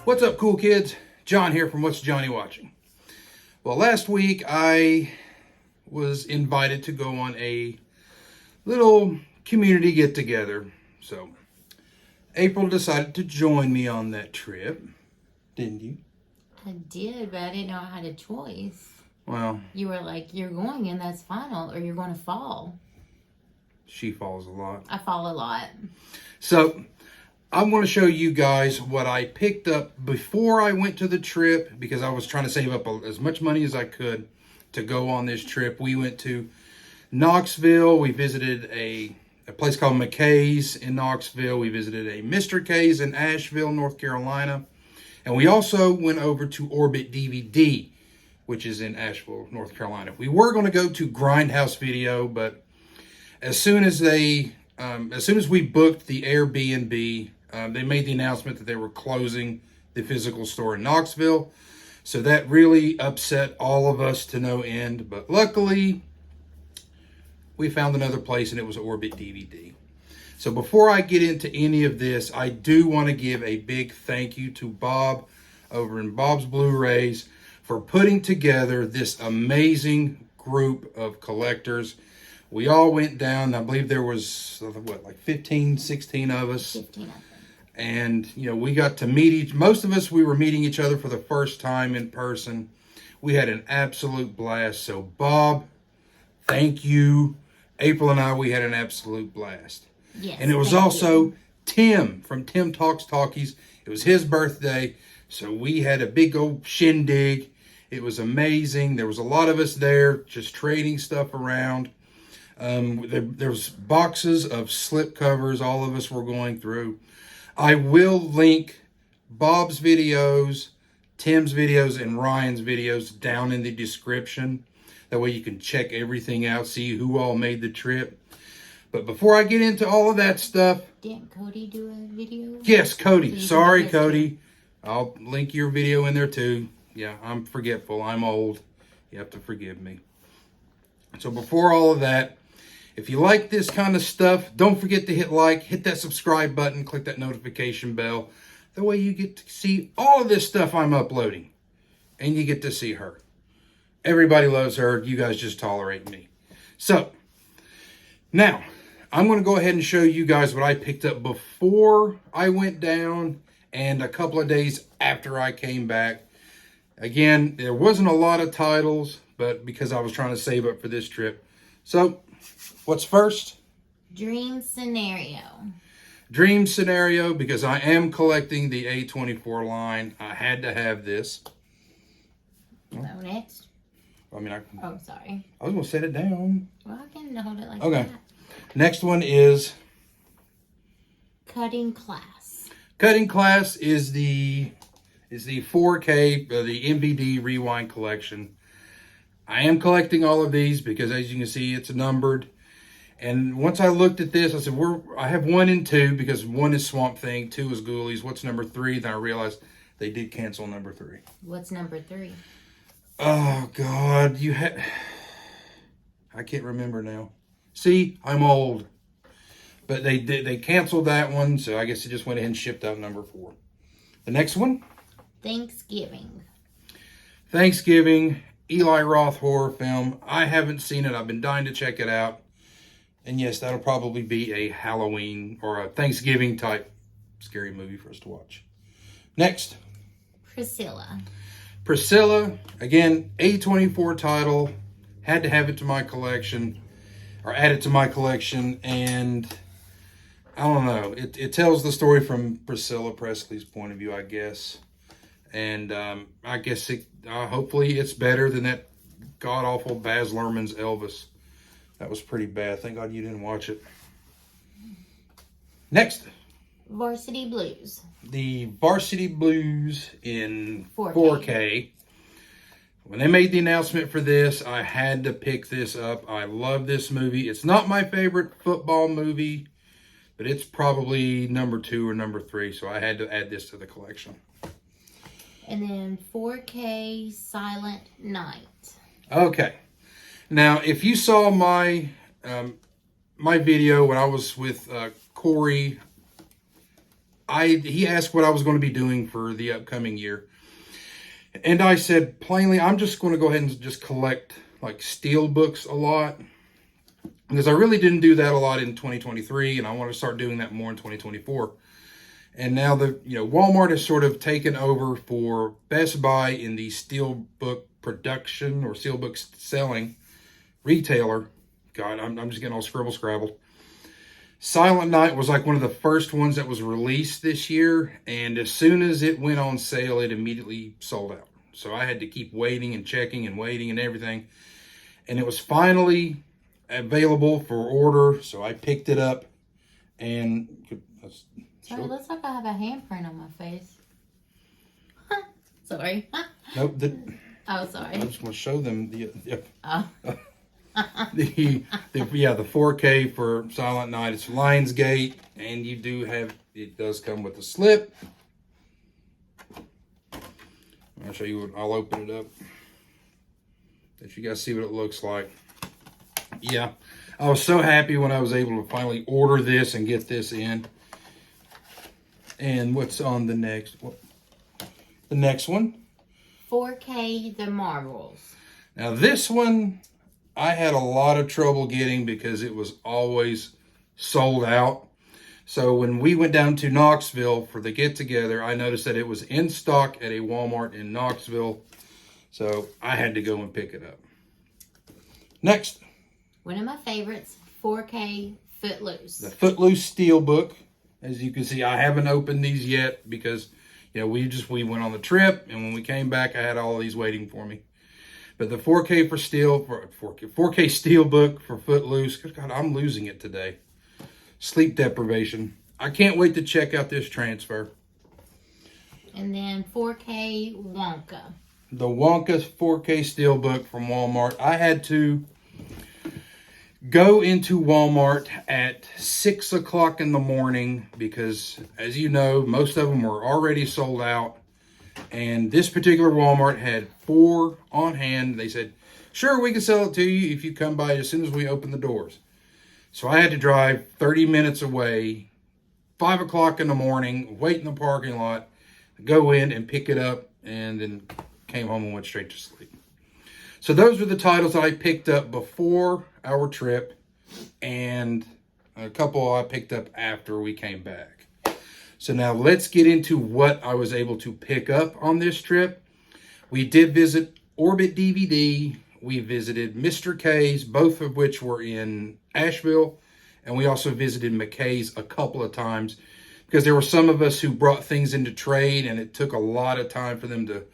What's up, cool kids? John here from What's Johnny Watching. Well, last week I was invited to go on a little community get-together. So, April decided to join me on that trip. Didn't you? I did, but I didn't know I had a choice. Well, you were like, you're going and that's final, or you're going to fall. She falls a lot. I fall a lot. So, I'm going to show you guys what I picked up before I went to the trip, because I was trying to save up as much money as I could to go on this trip. We went to Knoxville. We visited a place called McKay's in Knoxville. We visited a Mr. K's in Asheville, North Carolina. And we also went over to Orbit DVD, which is in Asheville, North Carolina. We were going to go to Grindhouse Video, but as soon as we booked the Airbnb, they made the announcement that they were closing the physical store in Knoxville. So that really upset all of us to no end. But luckily, we found another place, and it was Orbit DVD. So before I get into any of this, I do want to give a big thank you to Bob over in Bob's Blu-rays for putting together this amazing group of collectors. We all went down. I believe there was, like 15, 16 of us. 15 of them. And, we got to meet most of us, we were meeting each other for the first time in person. We had an absolute blast. So, Bob, thank you. April and I, we had an absolute blast. Yes. And it was also Tim from Tim Talks Talkies. It was his birthday. So, we had a big old shindig. It was amazing. There was a lot of us there just trading stuff around. There was boxes of slip covers all of us were going through. I will link Bob's videos, Tim's videos, and Ryan's videos down in the description. That way you can check everything out, see who all made the trip. But before I get into all of that stuff... Didn't Cody do a video? Yes, Cody. So sorry, Cody. I'll link your video in there too. Yeah, I'm forgetful. I'm old. You have to forgive me. So before all of that, if you like this kind of stuff, don't forget to hit like, hit that subscribe button, click that notification bell. That way you get to see all of this stuff I'm uploading. And you get to see her. Everybody loves her. You guys just tolerate me. So, now, I'm going to go ahead and show you guys what I picked up before I went down and a couple of days after I came back. Again, there wasn't a lot of titles, but because I was trying to save up for this trip. So, what's first? Dream Scenario. Dream Scenario, because I am collecting the A24 line. I had to have this. So next. Oh, sorry. I was going to set it down. Well, I can hold it like okay. that. Next one is... Cutting Class. Cutting Class is the 4K, the MVD Rewind collection. I am collecting all of these because, as you can see, it's numbered. And once I looked at this, I said, I have 1 and 2 because 1 is Swamp Thing, 2 is Ghoulies. What's number 3? Then I realized they did cancel number 3. What's number 3? Oh, God. I can't remember now. See, I'm old. But they canceled that one, so I guess it just went ahead and shipped out number 4. The next one? Thanksgiving. Thanksgiving. Eli Roth horror film. I haven't seen it. I've been dying to check it out. And yes, that'll probably be a Halloween or a Thanksgiving type scary movie for us to watch. Next. Priscilla. Priscilla. Again, A24 title. Had to have it to my collection. Or add it to my collection. And I don't know. It tells the story from Priscilla Presley's point of view, I guess. And I guess hopefully it's better than that god-awful Baz Luhrmann's Elvis. That was pretty bad. Thank God you didn't watch it. Next. Varsity Blues. The Varsity Blues in 4K. 4K. When they made the announcement for this, I had to pick this up. I love this movie. It's not my favorite football movie, but it's probably number 2 or number 3. So I had to add this to the collection. And then 4K Silent Night. Okay. Now, if you saw my my video when I was with Corey he asked what I was going to be doing for the upcoming year. And I said plainly, I'm just going to go ahead and just collect like steel books a lot. Because I really didn't do that a lot in 2023, and I want to start doing that more in 2024. And now Walmart has sort of taken over for Best Buy in the steelbook production or steelbook selling retailer. God, I'm just getting all scrabbled. Silent Night was like one of the first ones that was released this year, and as soon as it went on sale, it immediately sold out. So I had to keep waiting and checking and waiting and everything. And it was finally available for order, so I picked it up. And Sorry, it looks like I have a handprint on my face. Sorry. Nope. Oh, sorry. I just want to show them the Oh. the 4K for Silent Night. It's Lionsgate, and it does come with a slip. I'll show you I'll open it up. Let you guys see what it looks like. Yeah, I was so happy when I was able to finally order this and get this in. And what's on the next? The next one? 4K The Marvels. Now this one, I had a lot of trouble getting because it was always sold out. So when we went down to Knoxville for the get-together, I noticed that it was in stock at a Walmart in Knoxville. So I had to go and pick it up. Next. One of my favorites, 4K Footloose. The Footloose Steelbook. As you can see, I haven't opened these yet because, we went on the trip, and when we came back, I had all of these waiting for me. But the 4K Steelbook for Footloose, God, I'm losing it today. Sleep deprivation. I can't wait to check out this transfer. And then 4K Wonka. The Wonka 4K Steelbook from Walmart. I had to go into Walmart at 6 o'clock in the morning because, as you know, most of them were already sold out. And this particular Walmart had 4 on hand. They said, sure, we can sell it to you if you come by as soon as we open the doors. So I had to drive 30 minutes away, 5 o'clock in the morning, wait in the parking lot, go in and pick it up, and then came home and went straight to sleep. So those were the titles that I picked up before our trip, and a couple I picked up after we came back. So now let's get into what I was able to pick up on this trip. We did visit Orbit DVD. We visited Mr. K's, both of which were in Asheville. And we also visited McKay's a couple of times because there were some of us who brought things into trade, and it took a lot of time for them to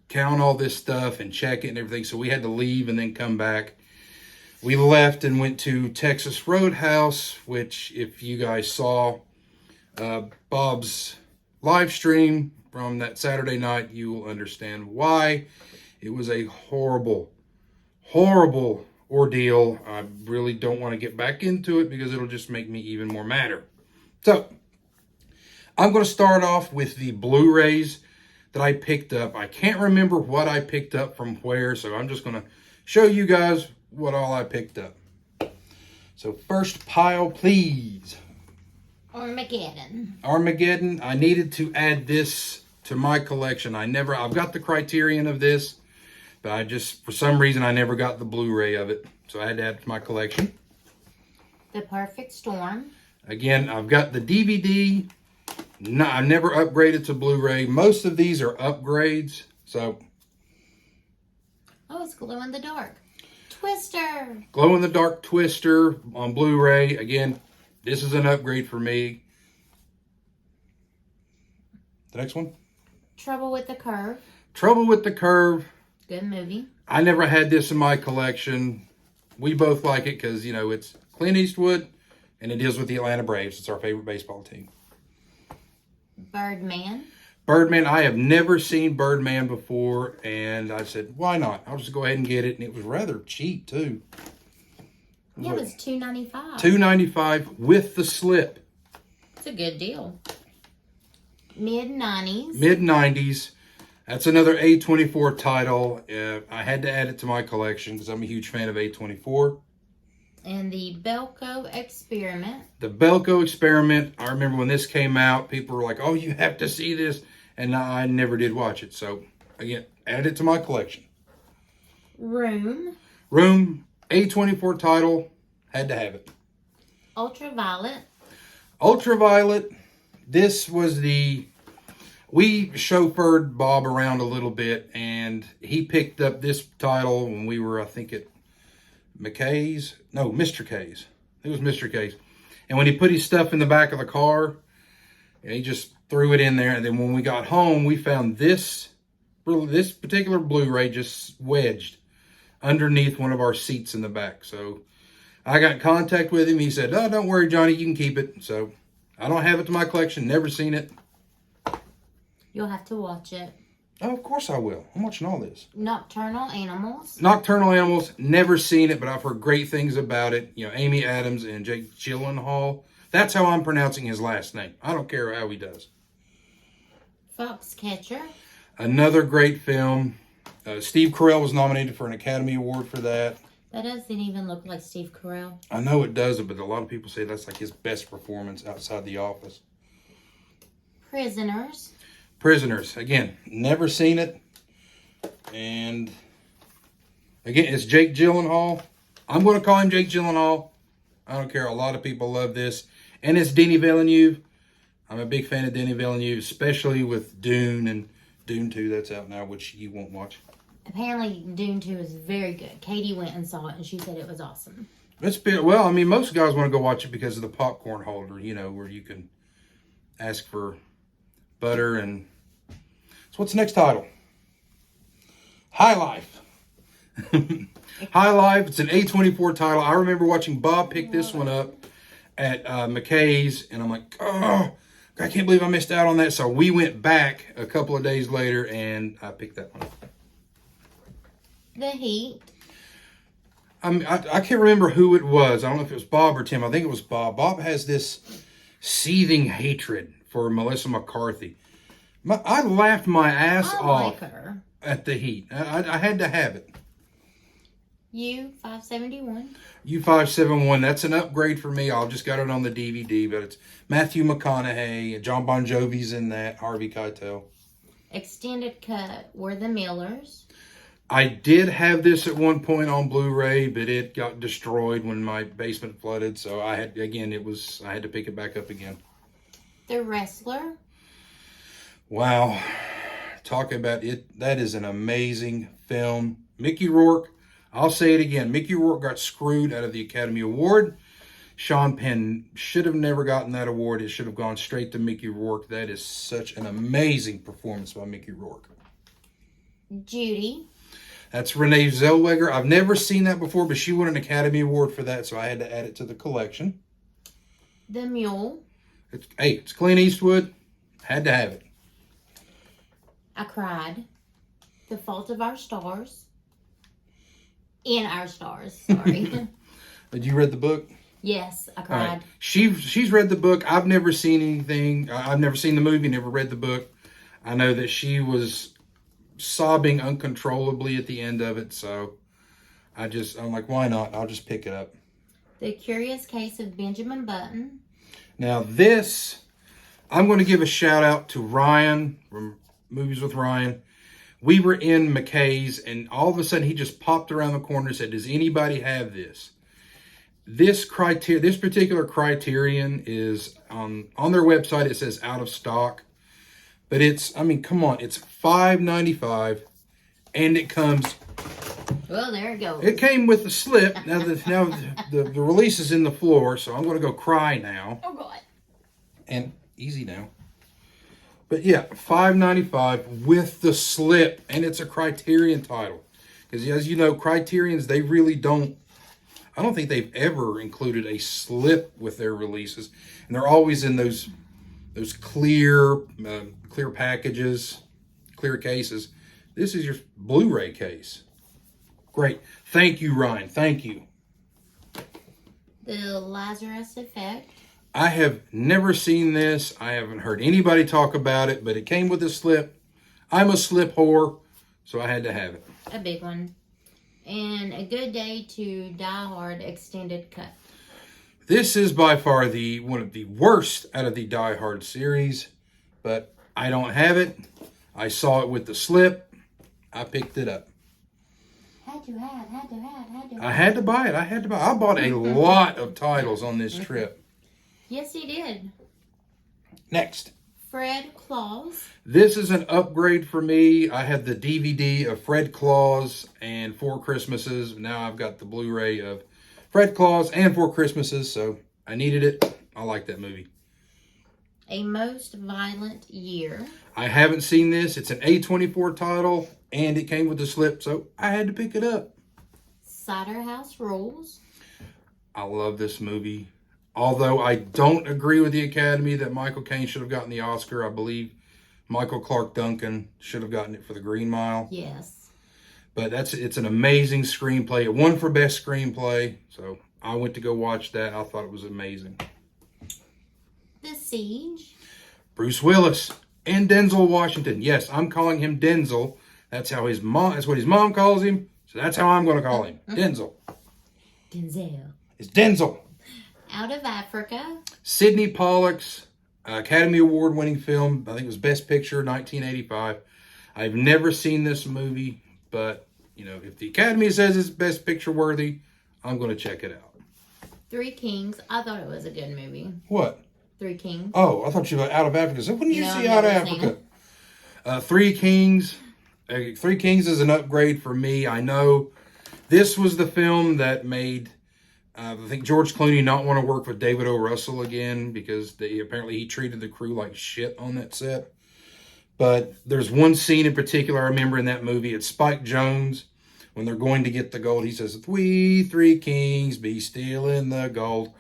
count all this stuff and check it and everything. So we had to leave and then come back. We left and went to Texas Roadhouse, which if you guys saw Bob's live stream from that Saturday night, you will understand why. It was a horrible, horrible ordeal. I really don't want to get back into it because it'll just make me even more madder. So I'm going to start off with the Blu-rays that I picked up. I can't remember what I picked up from where, so I'm just going to show you guys what all I picked up. So first pile, please. Armageddon. I needed to add this to my collection. I've got the Criterion of this, but for some reason, I never got the Blu-ray of it. So I had to add it to my collection. The Perfect Storm. Again, I've got the DVD. No, I never upgraded to Blu-ray. Most of these are upgrades. So. Oh, it's Glow in the Dark. Twister. Glow in the Dark Twister on Blu-ray. Again, this is an upgrade for me. The next one. Trouble with the Curve. Trouble with the Curve. Good movie. I never had this in my collection. We both like it because, it's Clint Eastwood and it deals with the Atlanta Braves. It's our favorite baseball team. Birdman. I have never seen Birdman before, and I said, why not? I'll just go ahead and get it, and it was rather cheap, too. Yeah, it was $2.95. $2.95 with the slip. It's a good deal. Mid-90s. Mid-90s. That's another A24 title. I had to add it to my collection because I'm a huge fan of A24. And the Belko Experiment. The Belko Experiment. I remember when this came out, people were like, oh, you have to see this. And I never did watch it. So, again, add it to my collection. Room. Room, A24 title. Had to have it. Ultraviolet. Ultraviolet. This was the... We chauffeured Bob around a little bit, and he picked up this title when we were, I think, at McKay's. No, Mr. K's. It was Mr. K's. And when he put his stuff in the back of the car, he just threw it in there. And then when we got home, we found this particular Blu-ray just wedged underneath one of our seats in the back. So I got in contact with him. He said, oh, don't worry, Johnny, you can keep it. So I don't have it to my collection. Never seen it. You'll have to watch it. Oh, of course I will. I'm watching all this. Nocturnal Animals. Nocturnal Animals. Never seen it, but I've heard great things about it. You know, Amy Adams and Jake Gyllenhaal. That's how I'm pronouncing his last name. I don't care how he does. Foxcatcher. Another great film. Steve Carell was nominated for an Academy Award for that. That doesn't even look like Steve Carell. I know it does, but a lot of people say that's like his best performance outside The Office. Prisoners. Prisoners. Again, never seen it. And again, it's Jake Gyllenhaal. I'm going to call him Jake Gyllenhaal. I don't care. A lot of people love this. And it's Denis Villeneuve. I'm a big fan of Denis Villeneuve, especially with Dune and Dune 2 that's out now, which you won't watch. Apparently, Dune 2 is very good. Katie went and saw it, and she said it was awesome. It's been, well, I mean, most guys want to go watch it because of the popcorn holder, you know, where you can ask for butter and... So what's the next title? High Life. High Life. It's an A24 title. I remember watching Bob pick this one up at McKay's, and I'm like, oh, I can't believe I missed out on that. So we went back a couple of days later, and I picked that one up. The Heat. I can't remember who it was. I don't know if it was Bob or Tim. I think it was Bob. Bob has this seething hatred for Melissa McCarthy. I laughed my ass off her. At The Heat. I had to have it. U-571. U-571. That's an upgrade for me. I just got it on the DVD, but it's Matthew McConaughey, John Bon Jovi's in that, Harvey Keitel. Extended cut were the Millers. I did have this at one point on Blu-ray, but it got destroyed when my basement flooded. So I had to pick it back up again. The Wrestler. Wow. Talk about it. That is an amazing film. Mickey Rourke. I'll say it again. Mickey Rourke got screwed out of the Academy Award. Sean Penn should have never gotten that award. It should have gone straight to Mickey Rourke. That is such an amazing performance by Mickey Rourke. Judy. That's Renee Zellweger. I've never seen that before, but she won an Academy Award for that, so I had to add it to the collection. The Mule. It's Clint Eastwood. Had to have it. I Cried. The Fault of Our Stars. In Our Stars, sorry. Did you read the book? Yes, I cried. Right. She's read the book. I've never seen anything. I've never seen the movie, never read the book. I know that she was sobbing uncontrollably at the end of it, so I'm like, why not? I'll just pick it up. The Curious Case of Benjamin Button. Now this, I'm going to give a shout out to Ryan from Movies with Ryan. We were in McKay's, and all of a sudden he just popped around the corner and said, does anybody have this? This particular Criterion is on their website. It says out of stock, but come on, it's $5.95, and it comes. Well, there it goes. It came with the slip. Now the release is in the floor, so I'm going to go cry now. Oh God. And easy now. But yeah, $5.95 with the slip, and it's a Criterion title. Because as you know, Criterions, they really don't. I don't think they've ever included a slip with their releases, and they're always in those clear packages, clear cases. This is your Blu-ray case. Great, thank you, Ryan. Thank you. The Lazarus Effect. I have never seen this. I haven't heard anybody talk about it, but it came with a slip. I'm a slip whore, so I had to have it. A big one. And A Good Day to Die Hard extended cut. This is by far one of the worst out of the Die Hard series, but I don't have it. I saw it with the slip. I picked it up. Had to have. I had to buy it. I bought a lot of titles on this trip. Yes, he did. Next. Fred Claus. This is an upgrade for me. I had the DVD of Fred Claus and Four Christmases. Now I've got the Blu-ray of Fred Claus and Four Christmases, so I needed it. I like that movie. A Most Violent Year. I haven't seen this. It's an A24 title, and it came with the slip, so I had to pick it up. Cider House Rules. I love this movie. Although I don't agree with the Academy that Michael Caine should have gotten the Oscar. I believe Michael Clark Duncan should have gotten it for The Green Mile. Yes. But it's an amazing screenplay. It won for Best Screenplay, so I went to go watch that. I thought it was amazing. The Siege. Bruce Willis and Denzel Washington. Yes, I'm calling him Denzel. That's what his mom calls him. So that's how I'm going to call him. Denzel. Denzel. It's Denzel. Out of Africa. Sidney Pollack's Academy Award winning film. I think it was Best Picture, 1985. I've never seen this movie, but if the Academy says it's Best Picture worthy, I'm going to check it out. Three Kings. I thought it was a good movie. What? Three Kings. Oh, I thought you were Out of Africa. So when did you see Out of I've never Africa? Three Kings. Three Kings is an upgrade for me. I know this was the film that made I think George Clooney not want to work with David O. Russell again because apparently he treated the crew like shit on that set. But there's one scene in particular I remember in that movie. It's Spike Jonze when they're going to get the gold. He says, "We three kings be stealing the gold."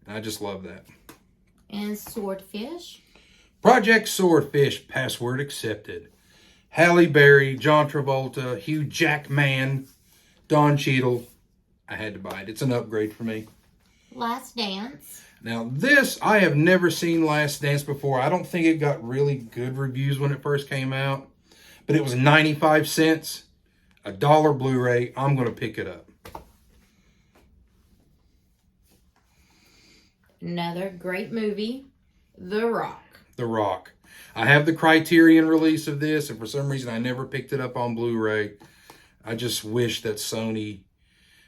And I just love that. And Swordfish. Project Swordfish, password accepted. Halle Berry, John Travolta, Hugh Jackman, Don Cheadle. I had to buy it. It's an upgrade for me. Last Dance. Now this, I have never seen Last Dance before. I don't think it got really good reviews when it first came out. But it was 95 cents. $1 Blu-ray. I'm going to pick it up. Another great movie. The Rock. The Rock. I have the Criterion release of this, and for some reason I never picked it up on Blu-ray. I just wish that Sony,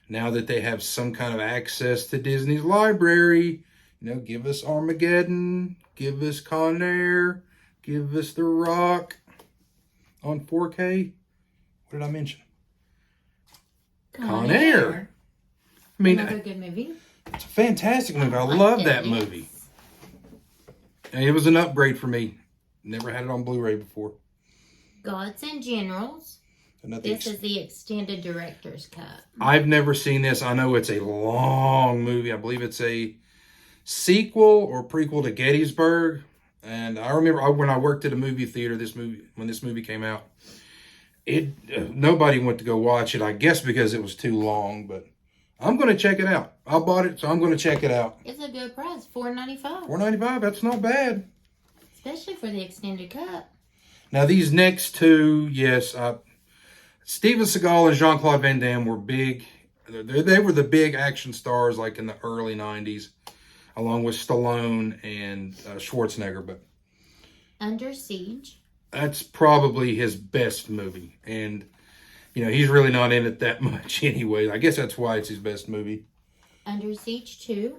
now that they have some kind of access to Disney's library, give us Armageddon, give us Con Air, give us The Rock on 4K. What did I mention? Con Air. I mean, another good movie. It's a fantastic movie. I love that movie. And it was an upgrade for me. Never had it on Blu-ray before. Gods and Generals. This is the extended director's cut. I've never seen this. I know it's a long movie. I believe it's a sequel or prequel to Gettysburg. And I remember when I worked at a movie theater, when this movie came out, nobody went to go watch it. I guess because it was too long. But I'm going to check it out. I bought it, so I'm going to check it out. It's a good price, $4.95. $4.95. That's not bad. Especially for the extended cut. Now these next two, yes, Steven Seagal and Jean-Claude Van Damme were big. They were the big action stars like in the early 90s, along with Stallone and Schwarzenegger. But Under Siege. That's probably his best movie. And, he's really not in it that much anyway. I guess that's why it's his best movie. Under Siege 2.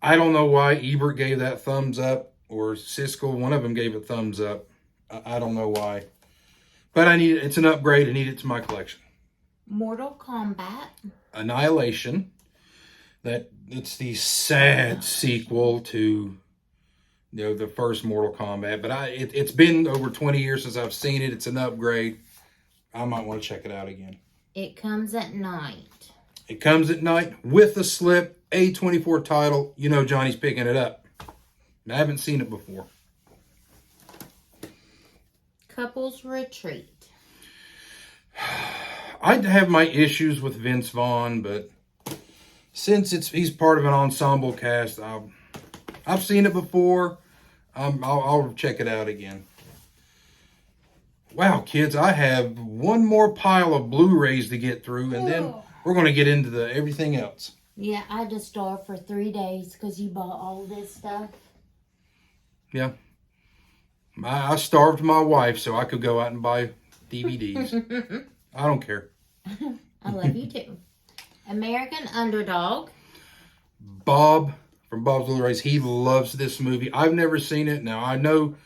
I don't know why Ebert gave that thumbs up, or Siskel, one of them gave it thumbs up. I don't know why. But I need it. It's an upgrade. I need it to my collection. Mortal Kombat. Annihilation. It's the sad sequel to the first Mortal Kombat. But it's been over 20 years since I've seen it. It's an upgrade. I might want to check it out again. It Comes at Night. It Comes at Night with a slip. A24 title. Johnny's picking it up. I haven't seen it before. Couples Retreat. I have my issues with Vince Vaughn, but since he's part of an ensemble cast, I've seen it before. I'll check it out again. Wow, kids, I have one more pile of Blu-rays to get through, and then we're going to get into everything else. Yeah, I had to starve for 3 days because you bought all this stuff. Yeah. I starved my wife so I could go out and buy DVDs. I don't care. I love you too. American Underdog. Bob from Bob's Little Race, he loves this movie. I've never seen it. Now I know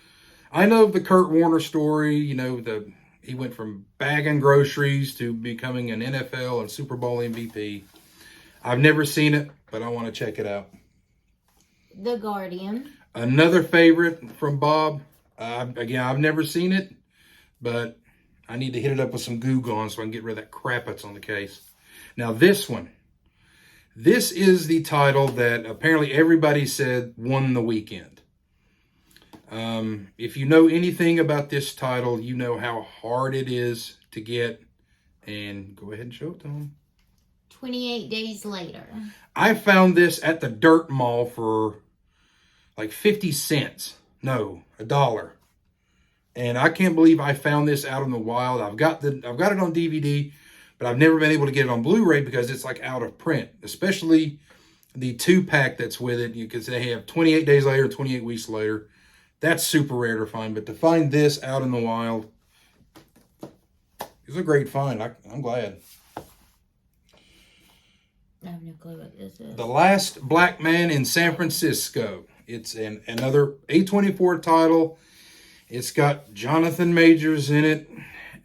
the Kurt Warner story. You know, he went from bagging groceries to becoming an NFL and Super Bowl MVP. I've never seen it, but I want to check it out. The Guardian. Another favorite from Bob. Again, I've never seen it, but I need to hit it up with some Goo Gone so I can get rid of that crap that's on the case. Now this one. This is the title that apparently everybody said won the weekend. If you know anything about this title, you know how hard it is to get. And go ahead and show it to them. 28 Days Later. I found this at the Dirt Mall for like 50 cents. No, $1. And I can't believe I found this out in the wild. I've got it on DVD, but I've never been able to get it on Blu-ray because it's like out of print, especially the 2-pack that's with it. You can say they have 28 Days Later, 28 Weeks Later. That's super rare to find, but to find this out in the wild is a great find. I'm glad. I have no clue what this is. The Last Black Man in San Francisco. It's another A24 title. It's got Jonathan Majors in it.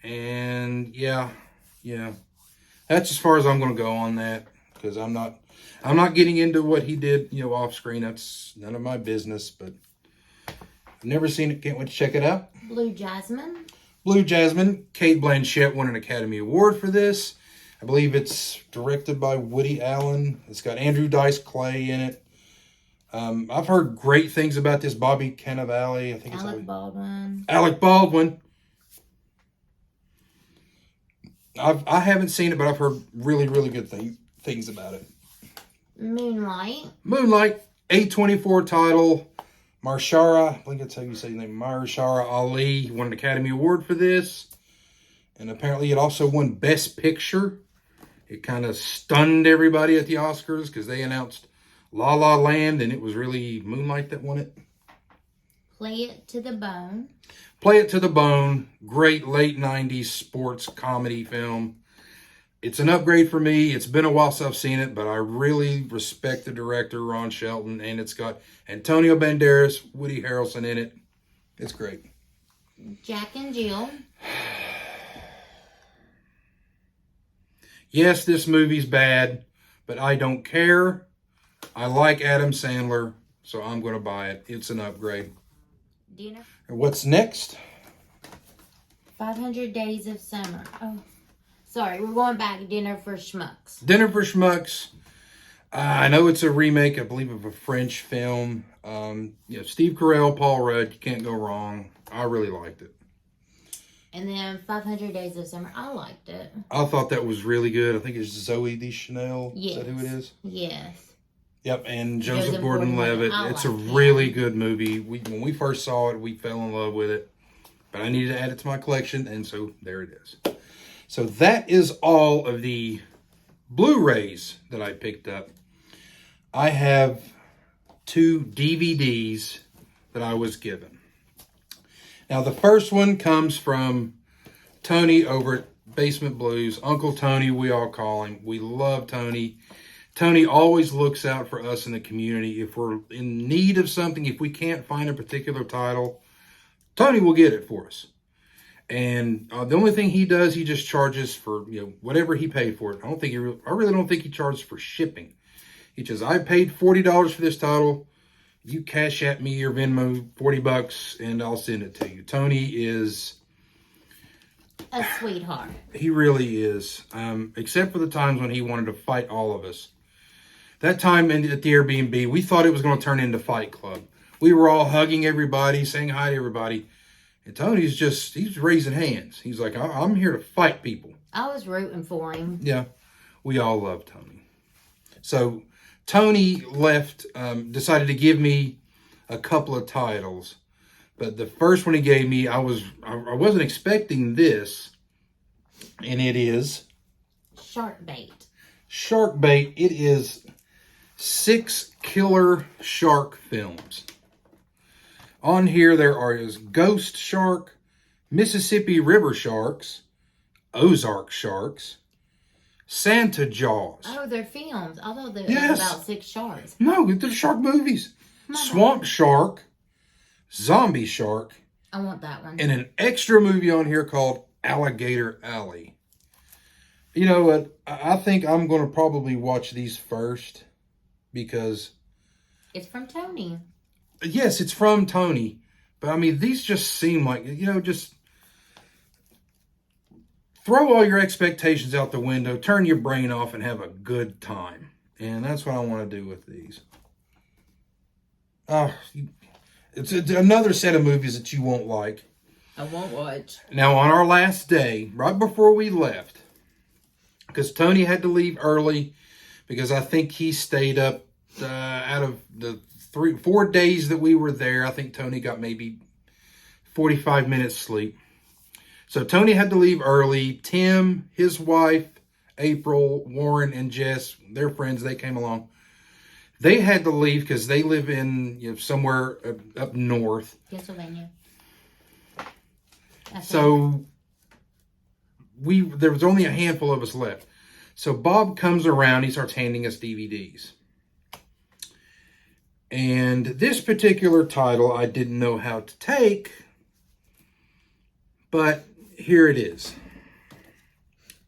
And yeah. That's as far as I'm going to go on that. Because I'm not getting into what he did, off screen. That's none of my business. But I've never seen it. Can't wait to check it out. Blue Jasmine. Blue Jasmine. Cate Blanchett won an Academy Award for this. I believe it's directed by Woody Allen. It's got Andrew Dice Clay in it. I've heard great things about this. Bobby Cannavale. I think it's Alec Baldwin. Alec Baldwin. I haven't seen it, but I've heard really, really good things about it. Moonlight. Moonlight, A24 title. Mahershala, I think that's how you say his name. Mahershala Ali won an Academy Award for this. And apparently it also won Best Picture. It kind of stunned everybody at the Oscars because they announced La La Land and it was really Moonlight that won it. Play It to the Bone. Play It to the Bone. Great late 90s sports comedy film. It's an upgrade for me. It's been a while since I've seen it, but I really respect the director, Ron Shelton, and it's got Antonio Banderas, Woody Harrelson in it. It's great. Jack and Jill. Yes, this movie's bad, but I don't care. I like Adam Sandler, so I'm going to buy it. It's an upgrade. Dinner. And what's next? 500 Days of Summer. Oh, sorry. We're going back. Dinner for Schmucks. Dinner for Schmucks. I know it's a remake, I believe, of a French film. Steve Carell, Paul Rudd. You can't go wrong. I really liked it. And then 500 Days of Summer. I liked it. I thought that was really good. I think it's Zoe Deschanel. Yes. Is that who it is? Yes. Yep, and Joseph Gordon-Levitt. It's a like really good movie. When we first saw it, we fell in love with it. But I needed to add it to my collection, and so there it is. So that is all of the Blu-rays that I picked up. I have 2 DVDs that I was given. Now, the first one comes from Tony over at Basement Blues. Uncle Tony, we all call him. We love Tony. Tony always looks out for us in the community. If we're in need of something, if we can't find a particular title, Tony will get it for us. And the only thing he does, he just charges for whatever he paid for it. I really don't think he charges for shipping. He says, I paid $40 for this title. You cash at me your Venmo $40 and I'll send it to you. Tony is a sweetheart. He really is. Except for the times when he wanted to fight all of us. That time at the Airbnb, we thought it was going to turn into Fight Club. We were all hugging everybody, saying hi to everybody. And Tony's he's raising hands. He's like, I'm here to fight people. I was rooting for him. Yeah, we all love Tony. So Tony decided to give me a couple of titles. But the first one he gave me, I wasn't expecting this. And it is Shark Bait. Shark Bait. It is 6 killer shark films. On here there is ghost shark, Mississippi River sharks, Ozark sharks, Santa Jaws. Oh, they're films. I thought that Yes. was about 6 sharks. No, they're shark movies. Swamp Shark, Zombie Shark, I want that one. and an extra movie on here called Alligator Alley. You know what? I think I'm going to probably watch these first because... It's from Tony. Yes, it's from Tony. But, I mean, these just seem like, you know, just... Throw all your expectations out the window, turn your brain off, and have a good time. And that's what I want to do with these. It's another set of movies that you won't like. I won't watch. Now, on our last day, right before we left, because Tony had to leave early, because I think he stayed up out of the 4 days that we were there, I think Tony got maybe 45 minutes sleep. So Tony had to leave early. Tim, his wife, April, Warren, and Jess, their friends, they came along. They had to leave because they live in somewhere up north. Pennsylvania. So there was only a handful of us left. So Bob comes around. He starts handing us DVDs. And this particular title I didn't know how to take. But here it is.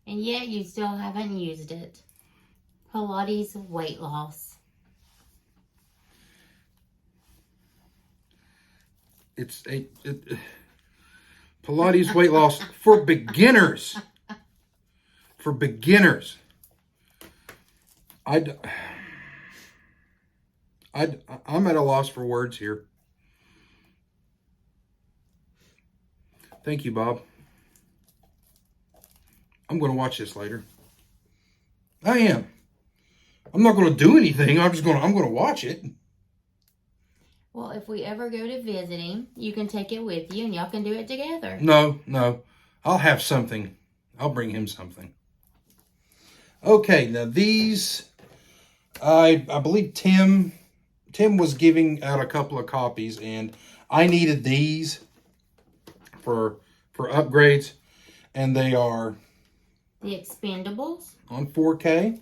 And yet you still haven't used it. Pilates weight loss. It's Pilates weight loss for beginners. For beginners. I'm at a loss for words here. Thank you, Bob. I'm going to watch this later. I am. I'm not going to do anything. I'm going to watch it. Well, if we ever go to visit him, you can take it with you and y'all can do it together. No. I'll have something. I'll bring him something. Okay, now these, I believe Tim was giving out a couple of copies, and I needed these for upgrades, and they are The Expendables. on 4K.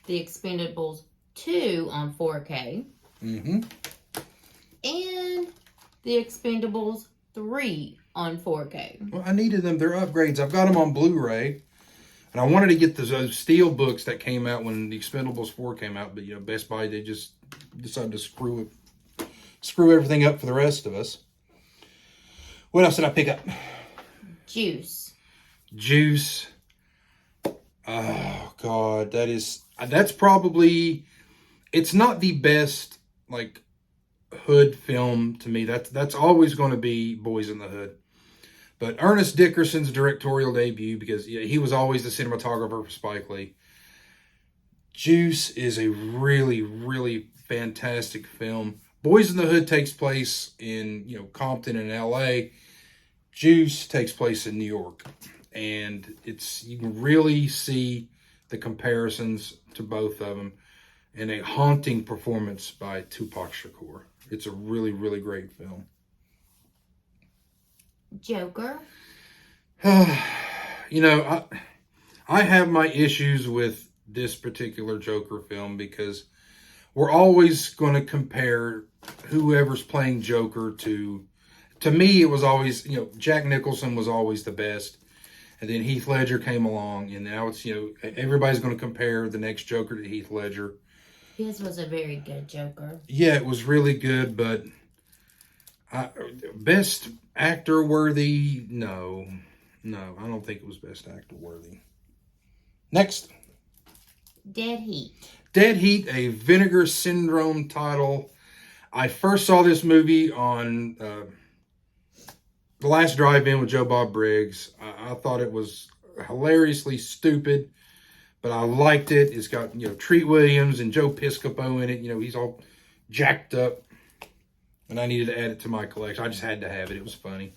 The Expendables 2 on 4K. Mm-hmm. And The Expendables 3 on 4K. Well, I needed them. They're upgrades. I've got them on Blu-ray. And I wanted to get those steel books that came out when the Expendables 4 came out. But, Best Buy, they just decided to screw everything up for the rest of us. What else did I pick up? Juice. Oh, God. That's probably... It's not the best, hood film to me. That's always going to be Boys in the Hood. But Ernest Dickerson's directorial debut, because he was always the cinematographer for Spike Lee. Juice is a really, really fantastic film. Boys in the Hood takes place in, Compton and L.A. Juice takes place in New York. And you can really see the comparisons to both of them. And a haunting performance by Tupac Shakur. It's a really, really great film. Joker. I have my issues with this particular Joker film because we're always going to compare whoever's playing Joker to me, it was always, Jack Nicholson was always the best. And then Heath Ledger came along, and now it's, everybody's going to compare the next Joker to Heath Ledger. His was a very good Joker. Yeah, it was really good, but best actor worthy? No, I don't think it was best actor worthy. Next. Dead Heat. Dead Heat, a Vinegar Syndrome title. I first saw this movie on The Last Drive-In with Joe Bob Briggs. I thought it was hilariously stupid, but I liked it. It's got, Treat Williams and Joe Piscopo in it. He's all jacked up. And I needed to add it to my collection. I just had to have it. It was funny.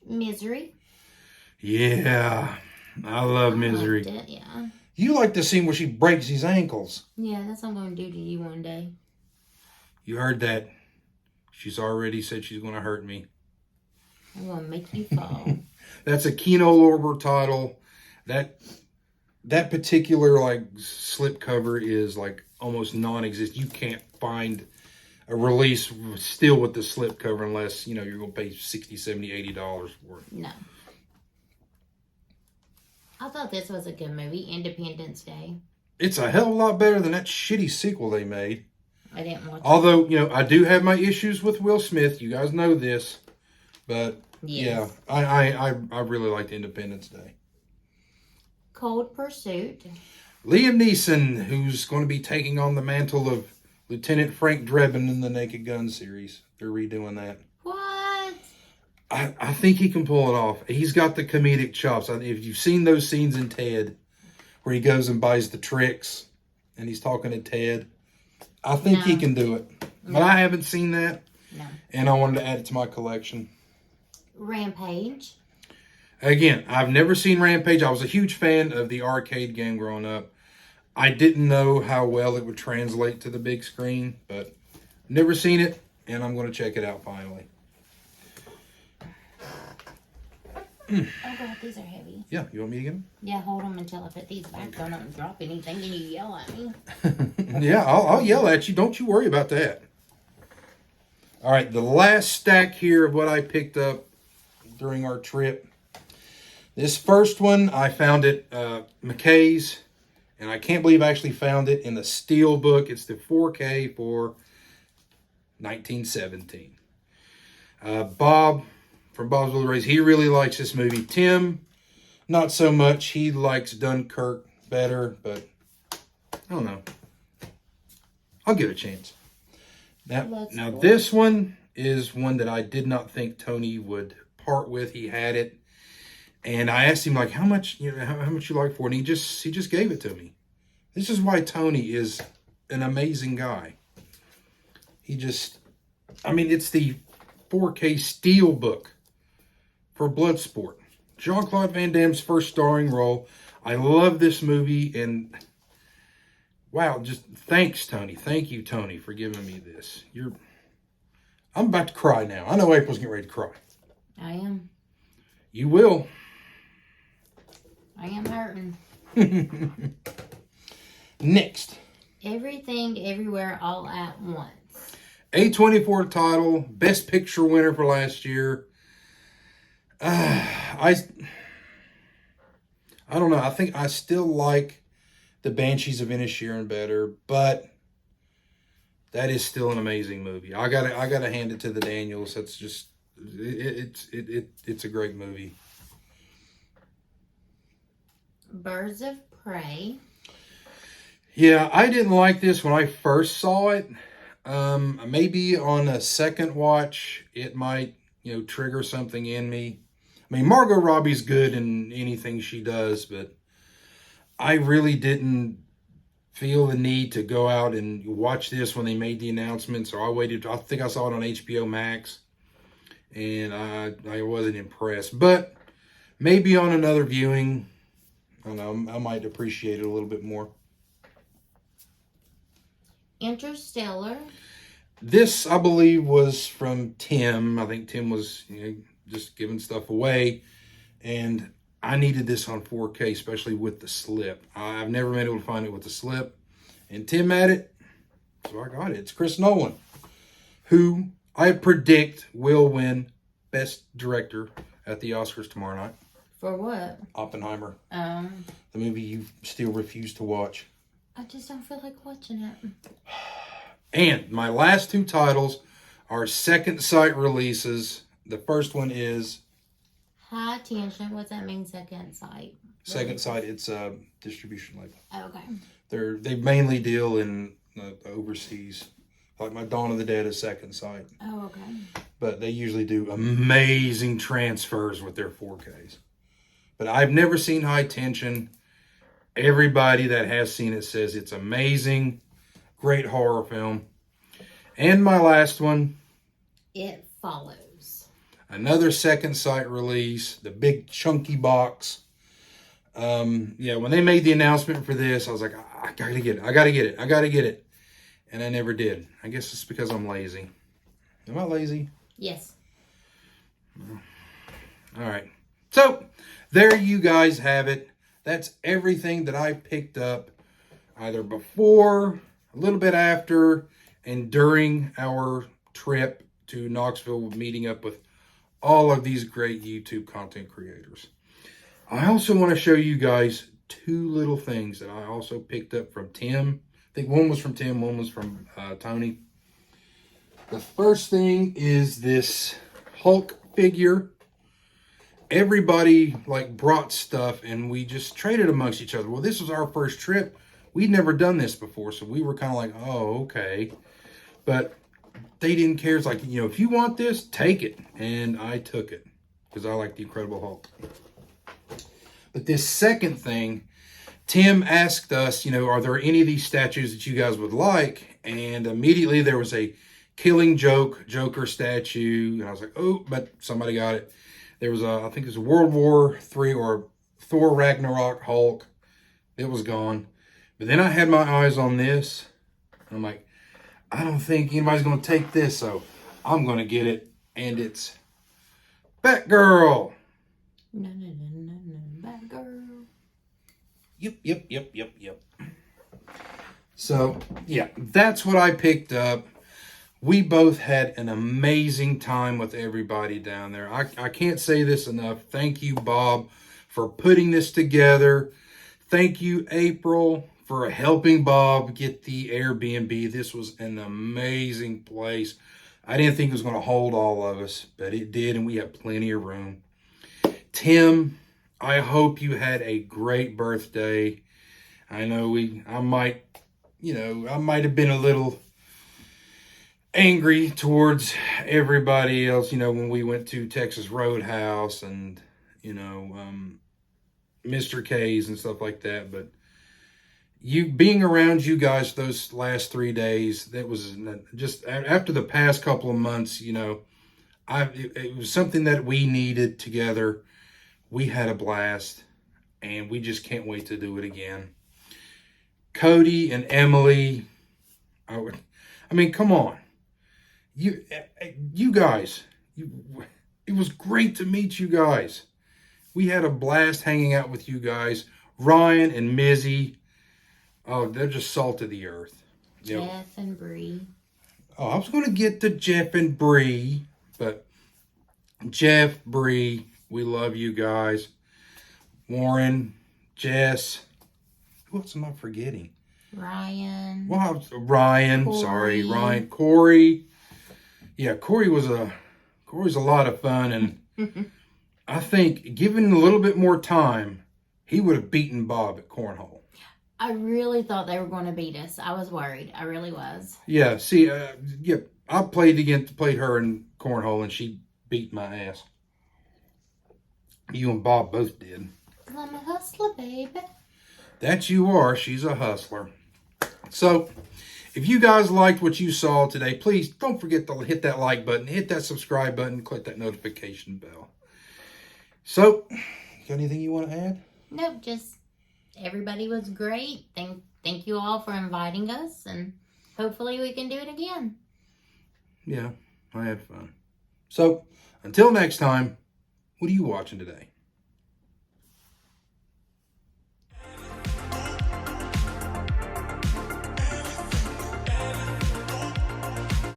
Misery. Yeah. I love I Misery. liked it, yeah. You like the scene where she breaks his ankles. Yeah, that's what I'm going to do to you one day. You heard that. She's already said she's going to hurt me. I'm going to make you fall. That's a Kino Lorber title. That particular like slipcover is like almost non-existent. You can't find a release still with the slipcover unless, you know, you're going to pay $60, $70, $80 for it. No. I thought this was a good movie, Independence Day. It's a hell of a lot better than that shitty sequel they made. I didn't watch it. Although, you know, I do have my issues with Will Smith. You guys know this. But, Yes. yeah, I really liked Independence Day. Cold Pursuit. Liam Neeson, who's going to be taking on the mantle of Lieutenant Frank Drebin in the Naked Gun series. They're redoing that. What? I think he can pull it off. He's got the comedic chops. If you've seen those scenes in Ted, where he goes and buys the tricks, and he's talking to Ted, I think he can do it. But I haven't seen that, and I wanted to add it to my collection. Rampage. Again, I've never seen Rampage. I was a huge fan of the arcade game growing up. I didn't know how well it would translate to the big screen, but never seen it, and I'm going to check it out finally. Oh God, these are heavy. Yeah, you want me to get them? Yeah, hold them until I put these back. So I don't drop anything and you yell at me. Yeah, I'll yell at you. Don't you worry about that. All right, the last stack here of what I picked up during our trip. This first one, I found it McKay's, and I can't believe I actually found it in the steel book. It's the 4K for 1917. Bob from Bob's Blu-rays, he really likes this movie. Tim, not so much. He likes Dunkirk better, but I don't know. I'll give it a chance. Now this one is one that I did not think Tony would part with. He had it, and I asked him like, how much you like for it, and he just gave it to me. This is why Tony is an amazing guy. It's the 4K steel book for Bloodsport. Jean-Claude Van Damme's first starring role. I love this movie, and wow, just thanks, Tony. Thank you, Tony, for giving me this. I'm about to cry now. I know April's getting ready to cry. I am. You will. I am hurting. Next. Everything, Everywhere, All at Once. A24 title, Best Picture winner for last year. I don't know. I think I still like The Banshees of Inisherin better, but that is still an amazing movie. I gotta hand it to the Daniels. That's just it's a great movie. Birds of Prey. Yeah, I didn't like this when I first saw it. Maybe on a second watch, it might, trigger something in me. I mean, Margot Robbie's good in anything she does, but I really didn't feel the need to go out and watch this when they made the announcement. So I think I saw it on HBO Max, and I wasn't impressed. But maybe on another viewing, I don't know, I might appreciate it a little bit more. Interstellar. This, I believe, was from Tim. I think Tim was just giving stuff away. And I needed this on 4K, especially with the slip. I've never been able to find it with the slip. And Tim had it, so I got it. It's Chris Nolan, who I predict will win Best Director at the Oscars tomorrow night. For what? Oppenheimer. The movie you still refuse to watch. I just don't feel like watching it. And my last two titles are second sight releases. The first one is High Tension. What's that mean, second sight? Second Sight. It's a distribution label. Oh, okay. They mainly deal in overseas. Like my Dawn of the Dead is Second Sight. Oh, okay. But they usually do amazing transfers with their 4Ks. But I've never seen High Tension. Everybody that has seen it says it's amazing. Great horror film. And my last one. It Follows. Another second sight release. The big chunky box. Yeah, when they made the announcement for this, I was like, I gotta get it. I gotta get it. I gotta get it. And I never did. I guess it's because I'm lazy. Am I lazy? Yes. All right. So there you guys have it. That's everything that I picked up either before, a little bit after, and during our trip to Knoxville, meeting up with all of these great YouTube content creators. I also want to show you guys two little things that I also picked up from Tim. I think one was from Tim, one was from Tony. The first thing is this Hulk figure. Everybody like brought stuff and we just traded amongst each other. Well, this was our first trip. We'd never done this before, so we were kind of like, oh, okay. But they didn't care. It's like, if you want this, take it. And I took it because I like the Incredible Hulk. But this second thing, Tim asked us, are there any of these statues that you guys would like? And immediately there was a Killing Joker statue. And I was like, oh, but somebody got it. There was I think it was a World War III or Thor Ragnarok Hulk. It was gone. But then I had my eyes on this. And I'm like, I don't think anybody's going to take this, so I'm going to get it. And it's Batgirl. No, Batgirl. Yep. So, yeah, that's what I picked up. We both had an amazing time with everybody down there. I can't say this enough. Thank you, Bob, for putting this together. Thank you, April, for helping Bob get the Airbnb. This was an amazing place. I didn't think it was going to hold all of us, but it did, and we have plenty of room. Tim, I hope you had a great birthday. I know I might have been a little angry towards everybody else, when we went to Texas Roadhouse and, Mr. K's and stuff like that. But being around you guys those last 3 days, that was just after the past couple of months, it was something that we needed together. We had a blast and we just can't wait to do it again. Cody and Emily, come on. You guys, it was great to meet you guys. We had a blast hanging out with you guys. Ryan and Mizzy, oh, they're just salt of the earth. Jeff and Bree. Oh, I was going to get to Jeff and Bree, but Jeff, Bree, we love you guys. Warren, Jess, who else am I forgetting? Ryan. Wow, Ryan. Corey. Sorry, Ryan. Corey. Yeah, Corey's a lot of fun, and I think given a little bit more time, he would have beaten Bob at cornhole. I really thought they were going to beat us. I was worried. I really was. Yeah. See, I played her in cornhole, and she beat my ass. You and Bob both did. I'm a hustler, baby. That you are. She's a hustler. So, if you guys liked what you saw today, please don't forget to hit that like button, hit that subscribe button, click that notification bell. So, got anything you want to add? Nope, just everybody was great. Thank you all for inviting us, and hopefully we can do it again. Yeah, I had fun. So, until next time, what are you watching today?